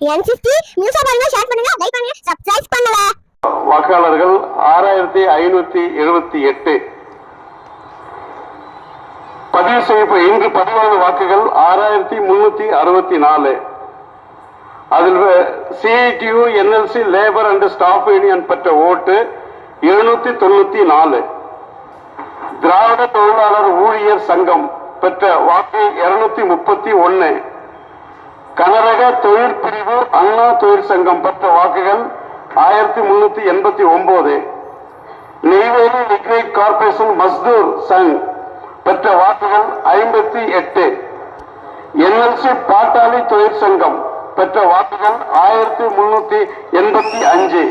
N50 news பாருங்க, share பண்ணுங்க, like பண்ணுங்க, சப்ஸ்கிரைப் பண்ணுங்க. வாக்காளர்கள் 6578. இன்று பதிவான வாக்குகள் 6364. அதில் CITU NLC labour and staff union பெற்ற ஓட்டு 794. திராவிட தொழிலாளர் ஊழியர் சங்கம் பெற்ற வாக்கு 231. கனரக தொழில் பிரிவு அண்ணா தொழிற்சங்கம் பெற்ற வாக்குகள் 1389. நெய்வேலி லிக்னைட் கார்பரேஷன் மஸ்தூர் சங் பெற்ற வாக்குகள் 58. என்எல்சி பாட்டாளி தொழிற்சங்கம் பெற்ற வாக்குகள் 1385.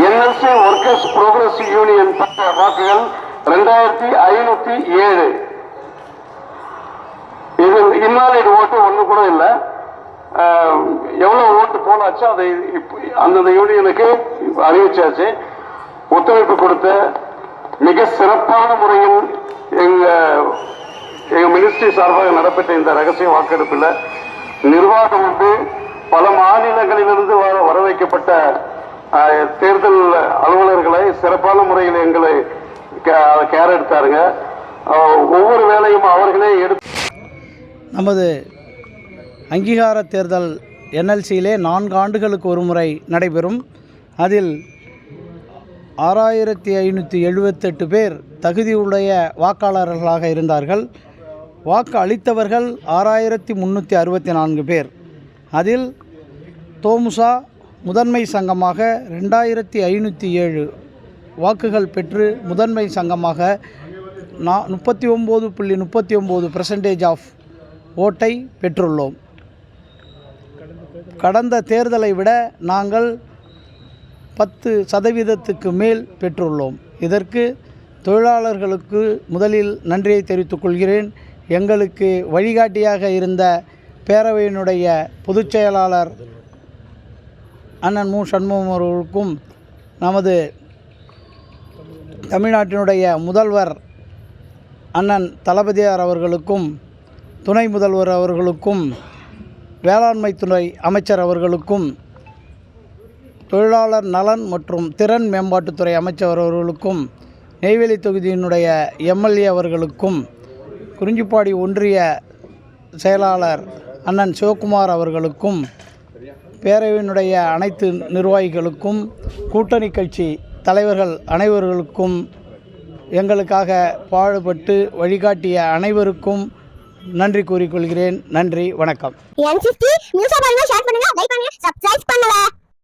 என்எல்சி ஒர்க்கர்ஸ் புரோகிரஸ் யூனியன் பெற்ற வாக்குகள் 2507. இது இன்வாலிட் ஓட்டு ஒண்ணு கூட இல்லை. எவ்வளவு ஓட்டு போனாச்சோ அதை அந்தந்த யூனியனுக்கு அறிவிச்சாச்சு. ஒத்துழைப்பு கொடுத்த மிக சிறப்பான முறையில் எங்க மினிஸ்ட்ரி சார்பாக நடைபெற்ற இந்த ரகசிய வாக்கெடுப்பில் நிர்வாகம் வந்து பல மாநிலங்களிலிருந்து வர வைக்கப்பட்ட தேர்தல் அலுவலர்களை சிறப்பான முறையில் எங்களை கேர் எடுத்தாருங்க. ஒவ்வொரு வேலையும் அவர்களே எடுத்து நமது அங்கீகார தேர்தல் என்எல்சியிலே 4 ஆண்டுகளுக்கு ஒரு முறை நடைபெறும். அதில் 6578 பேர் தகுதியுடைய வாக்காளர்களாக இருந்தார்கள். வாக்கு அளித்தவர்கள் 6364 பேர். அதில் தோமுசா முதன்மை சங்கமாக 2507 வாக்குகள் பெற்று முதன்மை சங்கமாக 39.39% ஆஃப் ஓட்டை பெற்றுள்ளோம். கடந்த தேர்தலை விட நாங்கள் 10% மேல் பெற்றுள்ளோம். இதற்கு தொழிலாளர்களுக்கு முதலில் நன்றியை தெரிவித்துக் கொள்கிறேன். எங்களுக்கு வழிகாட்டியாக இருந்த பேரவையினுடைய பொதுச் செயலாளர் அண்ணன் மு. சண்முகம் அவர்களுக்கும், நமது தமிழ்நாட்டினுடைய முதல்வர் அண்ணன் தளபதியார் அவர்களுக்கும், துணை முதல்வர் அவர்களுக்கும், வேளாண்மை துறை அமைச்சர் அவர்களுக்கும், தொழிலாளர் நலன் மற்றும் திறன் மேம்பாட்டுத்துறை அமைச்சர் அவர்களுக்கும், நெய்வேலி தொகுதியினுடைய எம்எல்ஏ அவர்களுக்கும், குறிஞ்சிப்பாடி ஒன்றிய செயலாளர் அண்ணன் சிவகுமார் அவர்களுக்கும், பேரவையினுடைய அனைத்து நிர்வாகிகளுக்கும், கூட்டணி கட்சி தலைவர்கள் அனைவர்களுக்கும், எங்களுக்காக பாடுபட்டு வழிகாட்டிய அனைவருக்கும் நன்றி கூறிக்கொள்கிறேன். நன்றி, வணக்கம். N50 நியூஸ் பாருங்க, ஷேர் பண்ணுங்க, லைக் பண்ணுங்க.